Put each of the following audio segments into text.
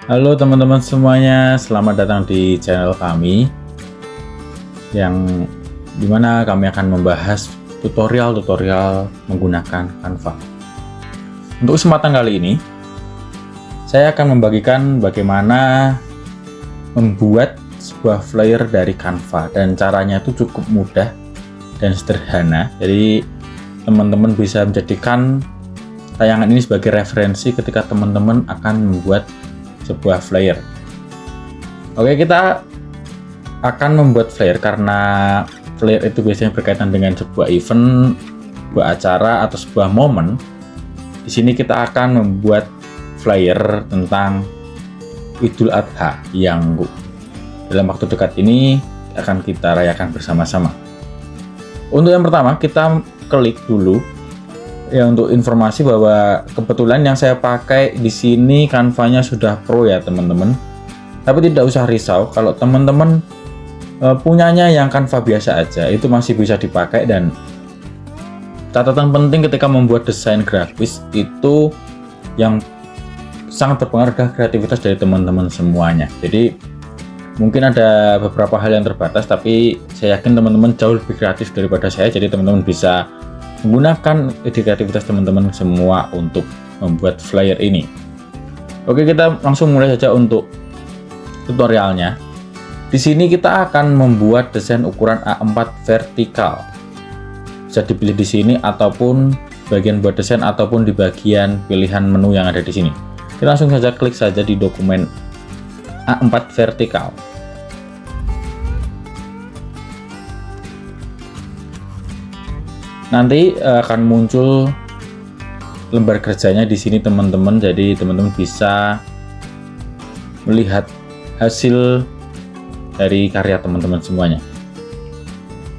Halo teman-teman semuanya, selamat datang di channel kami yang dimana kami akan membahas tutorial-tutorial menggunakan Canva. Untuk kesempatan kali ini, saya akan membagikan bagaimana membuat sebuah flyer dari Canva, dan caranya itu cukup mudah dan sederhana. Jadi teman-teman bisa menjadikan tayangan ini sebagai referensi ketika teman-teman akan membuat sebuah flyer. Oke, kita akan membuat flyer karena flyer itu biasanya berkaitan dengan sebuah event, sebuah acara atau sebuah momen. Di sini kita akan membuat flyer tentang Idul Adha yang dalam waktu dekat ini akan kita rayakan bersama-sama. Untuk yang pertama, kita klik dulu ya untuk informasi bahwa kebetulan yang saya pakai di sini Canva-nya sudah pro ya teman-teman. Tapi tidak usah risau kalau teman-teman punyanya yang Canva biasa aja, itu masih bisa dipakai. Dan catatan penting ketika membuat desain grafis itu yang sangat berpengaruh adalah kreativitas dari teman-teman semuanya. Jadi mungkin ada beberapa hal yang terbatas, tapi saya yakin teman-teman jauh lebih kreatif daripada saya. Jadi teman-teman bisa menggunakan ide kreativitas teman-teman semua untuk membuat flyer ini. Oke, kita langsung mulai saja untuk tutorialnya. Di sini kita akan membuat desain ukuran A4 vertikal. Bisa dipilih di sini ataupun bagian buat desain ataupun di bagian pilihan menu yang ada di sini. Kita langsung saja klik saja di dokumen A4 vertikal. Nanti akan muncul lembar kerjanya di sini teman-teman. Jadi teman-teman bisa melihat hasil dari karya teman-teman semuanya.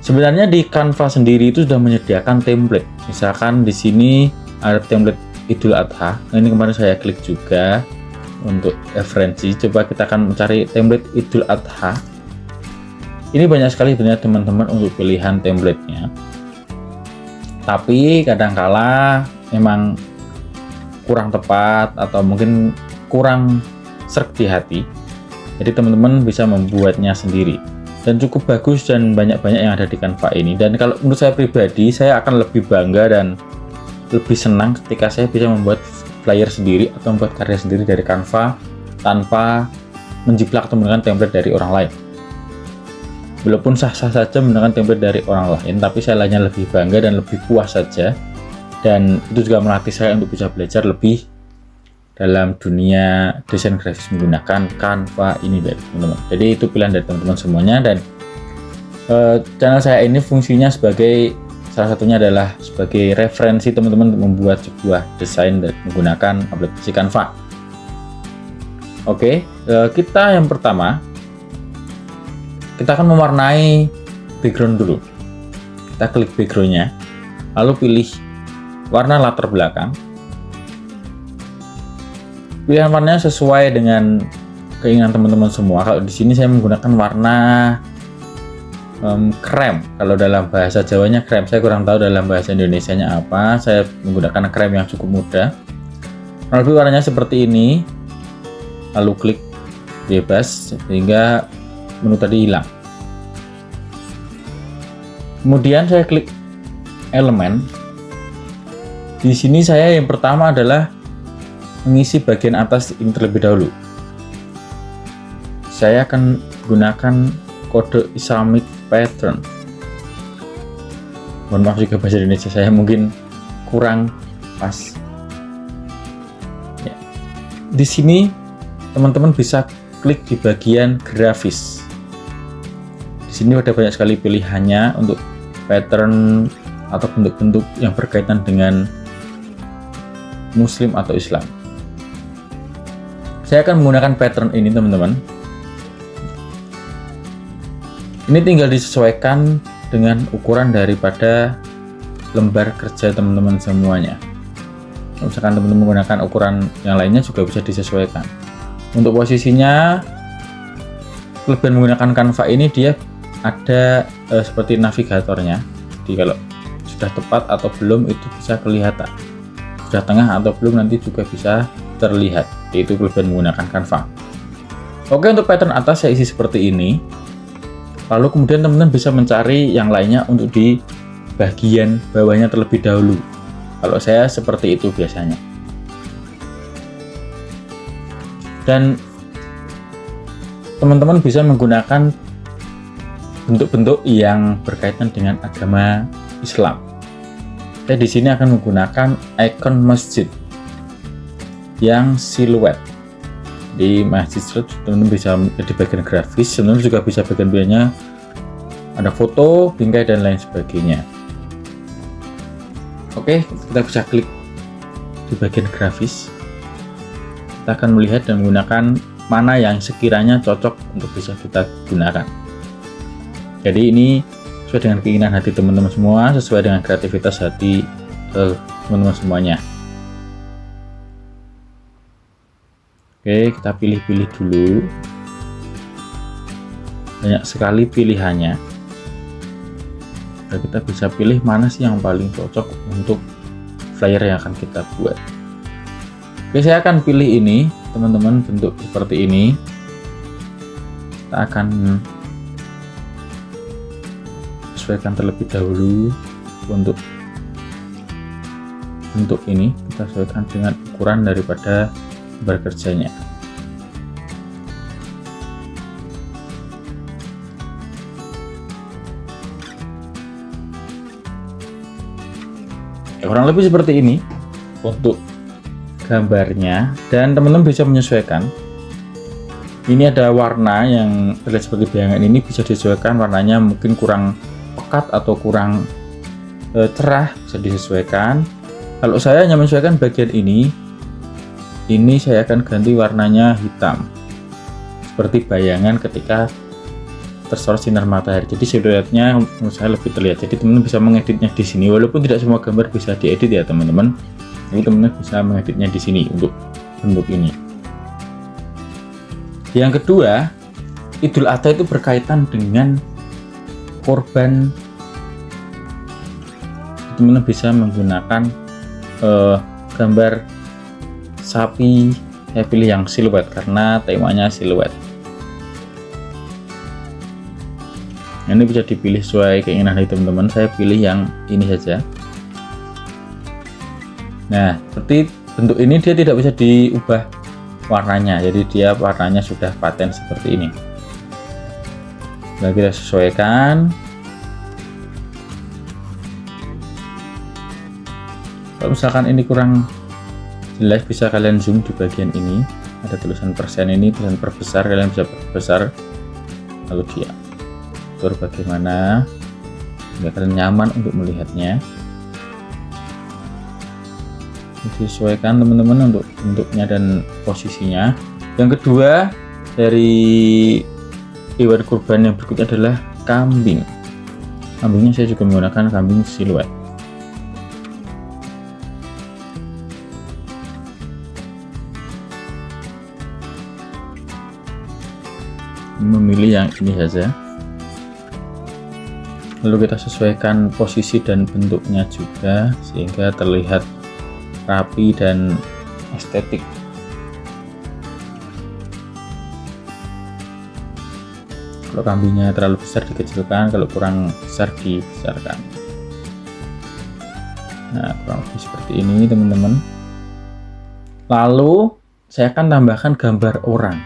Sebenarnya di Canva sendiri itu sudah menyediakan template. Misalkan di sini ada template Idul Adha. Nah, ini kemarin saya klik juga untuk referensi. Coba kita akan mencari template Idul Adha. Ini banyak sekali sebenarnya teman-teman untuk pilihan templatenya. Tapi kadangkala memang kurang tepat atau mungkin kurang serg di hati. Jadi teman-teman bisa membuatnya sendiri dan cukup bagus dan banyak-banyak yang ada di Canva ini. Dan kalau menurut saya pribadi, saya akan lebih bangga dan lebih senang ketika saya bisa membuat flyer sendiri atau membuat karya sendiri dari Canva tanpa menjiplak atau menggunakan template dari orang lain. Walaupun sah-sah saja menggunakan template dari orang lain, tapi saya lainnya lebih bangga dan lebih puas saja. Dan itu juga melatih saya untuk bisa belajar lebih dalam dunia desain grafis menggunakan Canva ini dari teman-teman. Jadi itu pilihan dari teman-teman semuanya. Dan channel saya ini fungsinya sebagai salah satunya adalah sebagai referensi teman-teman untuk membuat sebuah desain dan menggunakan aplikasi Canva. Oke, kita yang pertama, kita akan mewarnai background dulu. Kita klik backgroundnya, lalu pilih warna latar belakang. Pilihan warnanya sesuai dengan keinginan teman-teman semua. Kalau di sini saya menggunakan warna krem. Kalau dalam bahasa Jawanya krem, saya kurang tahu dalam bahasa Indonesianya apa. Saya menggunakan krem yang cukup mudah. Lalu warnanya seperti ini, lalu klik bebas sehingga menu tadi hilang. Kemudian saya klik elemen. Di sini saya yang pertama adalah mengisi bagian atas ini terlebih dahulu. Saya akan gunakan kode Islamic pattern. Mohon maaf jika bahasa Indonesia saya mungkin kurang pas. Ya. Di sini teman-teman bisa klik di bagian grafis. Di sini ada banyak sekali pilihannya untuk pattern atau bentuk-bentuk yang berkaitan dengan Muslim atau Islam. Saya akan menggunakan pattern ini teman-teman. Ini tinggal disesuaikan dengan ukuran daripada lembar kerja teman-teman semuanya. Misalkan teman-teman menggunakan ukuran yang lainnya juga bisa disesuaikan. Untuk posisinya, kelebihan menggunakan Canva ini dia ada seperti navigatornya. Jadi kalau sudah tepat atau belum itu bisa kelihatan. Sudah tengah atau belum nanti juga bisa terlihat. Itu kelebihan menggunakan Canva. Oke, untuk pattern atas saya isi seperti ini. Lalu kemudian teman-teman bisa mencari yang lainnya untuk di bagian bawahnya terlebih dahulu. Kalau saya seperti itu biasanya. Dan teman-teman bisa menggunakan bentuk-bentuk yang berkaitan dengan agama Islam. Saya di sini akan menggunakan icon masjid yang siluet. Di masjid teman-teman bisa di bagian grafis, sebenarnya juga bisa bagian-bagiannya ada foto, bingkai dan lain sebagainya. Oke, kita bisa klik di bagian grafis. Kita akan melihat dan menggunakan mana yang sekiranya cocok untuk bisa kita gunakan. Jadi ini sesuai dengan keinginan hati teman-teman semua, sesuai dengan kreativitas hati teman-teman semuanya. Oke, kita pilih-pilih dulu. Banyak sekali pilihannya. Dan kita bisa pilih mana sih yang paling cocok untuk flyer yang akan kita buat. Oke, saya akan pilih ini, teman-teman, bentuk seperti ini. Kita akan sesuaikan terlebih dahulu untuk bentuk ini. Kita sesuaikan dengan ukuran daripada bekerjanya. Ya, kurang lebih seperti ini untuk gambarnya, dan teman-teman bisa menyesuaikan. Ini ada warna yang terlihat sebagai bayangan, ini bisa disesuaikan warnanya, mungkin kurang pekat atau kurang cerah, bisa disesuaikan. Kalau saya hanya menyesuaikan bagian ini saya akan ganti warnanya hitam, seperti bayangan ketika tersorot sinar matahari. Jadi siluetnya menurut saya lebih terlihat. Jadi teman-teman bisa mengeditnya di sini, walaupun tidak semua gambar bisa diedit ya teman-teman. Jadi teman-teman bisa mengeditnya di sini untuk bentuk ini. Yang kedua, Idul Adha itu berkaitan dengan korban. Teman-teman bisa menggunakan gambar sapi. Saya pilih yang siluet karena temanya siluet. Ini bisa dipilih sesuai keinginan dari teman-teman. Saya pilih yang ini saja. Nah, seperti bentuk ini dia tidak bisa diubah warnanya, jadi dia warnanya sudah paten seperti ini. Nah, kita sesuaikan. Kalau misalkan ini kurang jelas, bisa kalian zoom di bagian ini, ada tulisan persen ini, tulisan perbesar, kalian bisa perbesar lalu dia atur bagaimana biar kalian nyaman untuk melihatnya. Disesuaikan teman-teman untuk bentuknya dan posisinya. Yang kedua, dari hewan kurban yang berikutnya adalah kambing. Kambingnya saya juga menggunakan kambing siluet. Memilih yang ini saja, lalu kita sesuaikan posisi dan bentuknya juga sehingga terlihat rapi dan estetik. Kalau kambingnya terlalu besar dikecilkan, kalau kurang besar dibesarkan. Nah, kurang lebih seperti ini teman-teman. Lalu saya akan tambahkan gambar orang.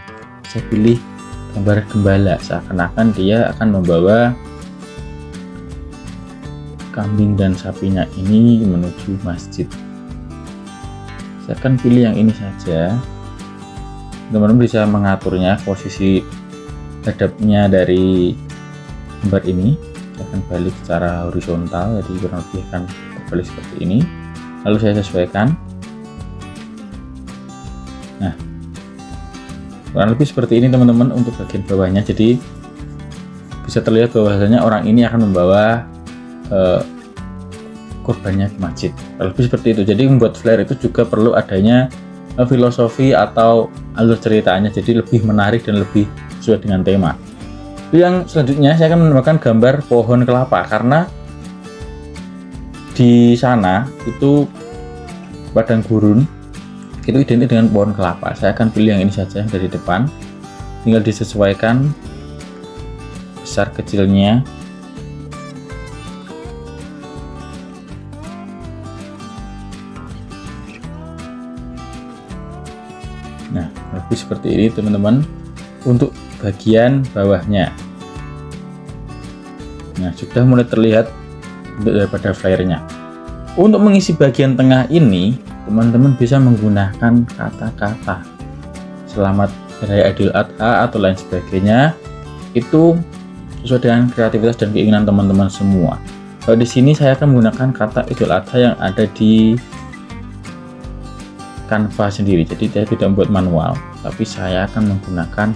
Saya pilih gambar gembala, seakan-akan dia akan membawa kambing dan sapinya ini menuju masjid. Saya akan pilih yang ini saja. Teman-teman bisa mengaturnya posisi hadapnya dari gambar ini. Saya akan balik secara horizontal, jadi kurang lebih akan terbalik seperti ini. Lalu saya sesuaikan. Nah, kurang lebih seperti ini teman-teman untuk bagian bawahnya. Jadi bisa terlihat bahwasanya orang ini akan membawa kurbannya ke masjid. Lebih seperti itu. Jadi membuat flyer itu juga perlu adanya filosofi atau alur ceritanya, jadi lebih menarik dan lebih sesuai dengan tema. Yang selanjutnya saya akan menambahkan gambar pohon kelapa, karena di sana itu padang gurun itu identik dengan pohon kelapa. Saya akan pilih yang ini saja, yang dari depan. Tinggal disesuaikan besar kecilnya. Nah, lebih seperti ini teman-teman untuk bagian bawahnya. Nah, sudah mulai terlihat bentuk daripada flyernya. Untuk mengisi bagian tengah ini, teman-teman bisa menggunakan kata-kata selamat Raya Idul Adha atau lain sebagainya. Itu sesuai dengan kreativitas dan keinginan teman-teman semua. Kalau di sini saya akan menggunakan kata Idul Adha yang ada di Canva sendiri, jadi saya tidak membuat manual, tapi saya akan menggunakan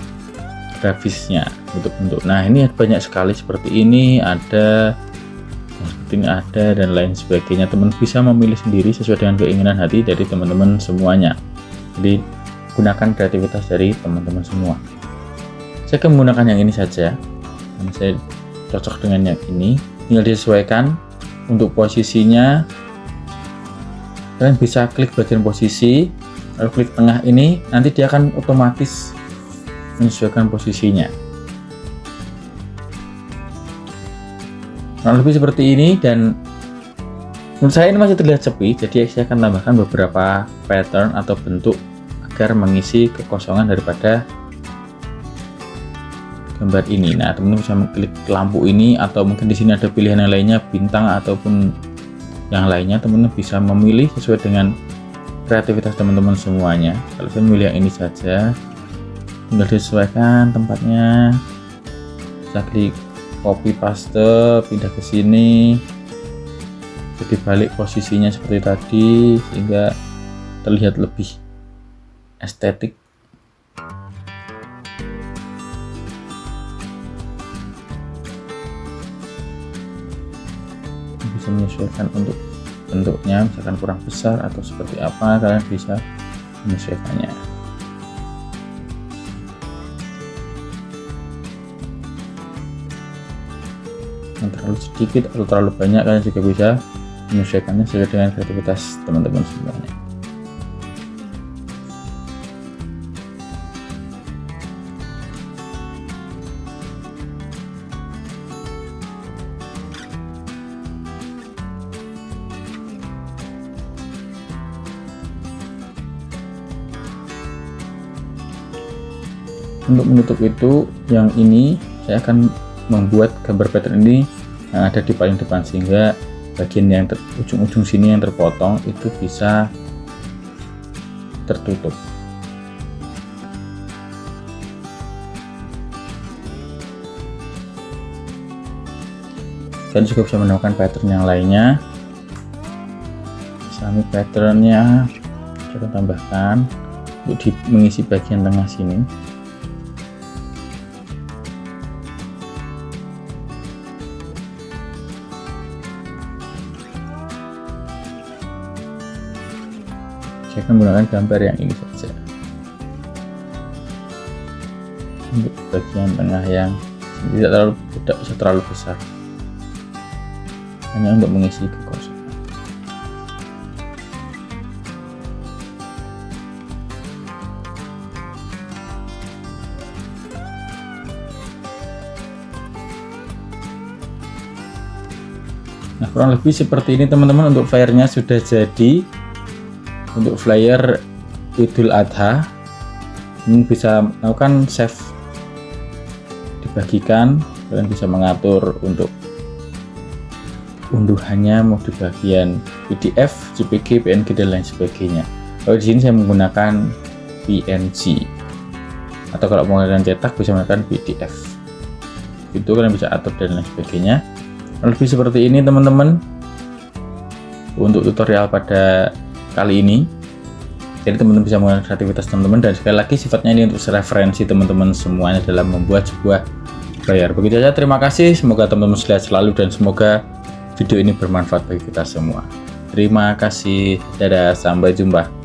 grafisnya untuk bentuk. Nah, ini banyak sekali seperti ini, ada seperti ini, ada dan lain sebagainya. Teman bisa memilih sendiri sesuai dengan keinginan hati dari teman-teman semuanya. Jadi gunakan kreativitas dari teman-teman semua. Saya akan menggunakan yang ini saja, karena saya cocok dengan yang ini. Tinggal disesuaikan untuk posisinya. Kalian bisa klik bagian posisi, lalu klik tengah ini, nanti dia akan otomatis menyesuaikan posisinya. Nah, lebih seperti ini, dan menurut saya ini masih terlihat sepi, jadi saya akan tambahkan beberapa pattern atau bentuk agar mengisi kekosongan daripada gambar ini. Nah, teman-teman bisa mengklik lampu ini, atau mungkin di sini ada pilihan yang lainnya, bintang ataupun yang lainnya. Teman-teman bisa memilih sesuai dengan kreativitas teman-teman semuanya. Kalau saya memilih yang ini saja, tinggal disesuaikan tempatnya, bisa klik copy paste, pindah ke sini, jadi balik posisinya seperti tadi sehingga terlihat lebih estetik. Bisa menyesuaikan untuk bentuknya, misalkan kurang besar atau seperti apa, kalian bisa menyesuaikannya. Yang terlalu sedikit atau terlalu banyak, kalian juga bisa menyesuaikannya sesuai dengan kreativitas teman-teman semuanya. Untuk menutup itu, yang ini saya akan membuat gambar pattern ini yang ada di paling depan, sehingga bagian yang ujung-ujung sini yang terpotong itu bisa tertutup. Kalian juga bisa menemukan pattern yang lainnya. Sami patternnya saya akan tambahkan untuk mengisi bagian tengah sini. Saya akan menggunakan gambar yang ini saja untuk bagian tengah yang tidak usah terlalu besar, hanya untuk mengisi kekosongan. Nah, kurang lebih seperti ini teman-teman. Untuk flyernya sudah jadi. Untuk flyer Idul Adha, ini bisa melakukan save, dibagikan. Kalian bisa mengatur untuk unduhannya mau di bagian PDF, JPG, PNG dan lain sebagainya. Kalau di sini saya menggunakan PNG, atau kalau mau kalian cetak bisa menggunakan PDF. Itu kalian bisa atur dan lain sebagainya. Lebih seperti ini teman-teman untuk tutorial pada kali ini. Jadi teman-teman bisa menggunakan kreativitas teman-teman, dan sekali lagi sifatnya ini untuk referensi teman-teman semuanya dalam membuat sebuah flyer. Begitu saja, terima kasih, semoga teman-teman sehat selalu dan semoga video ini bermanfaat bagi kita semua. Terima kasih, dadah, sampai jumpa.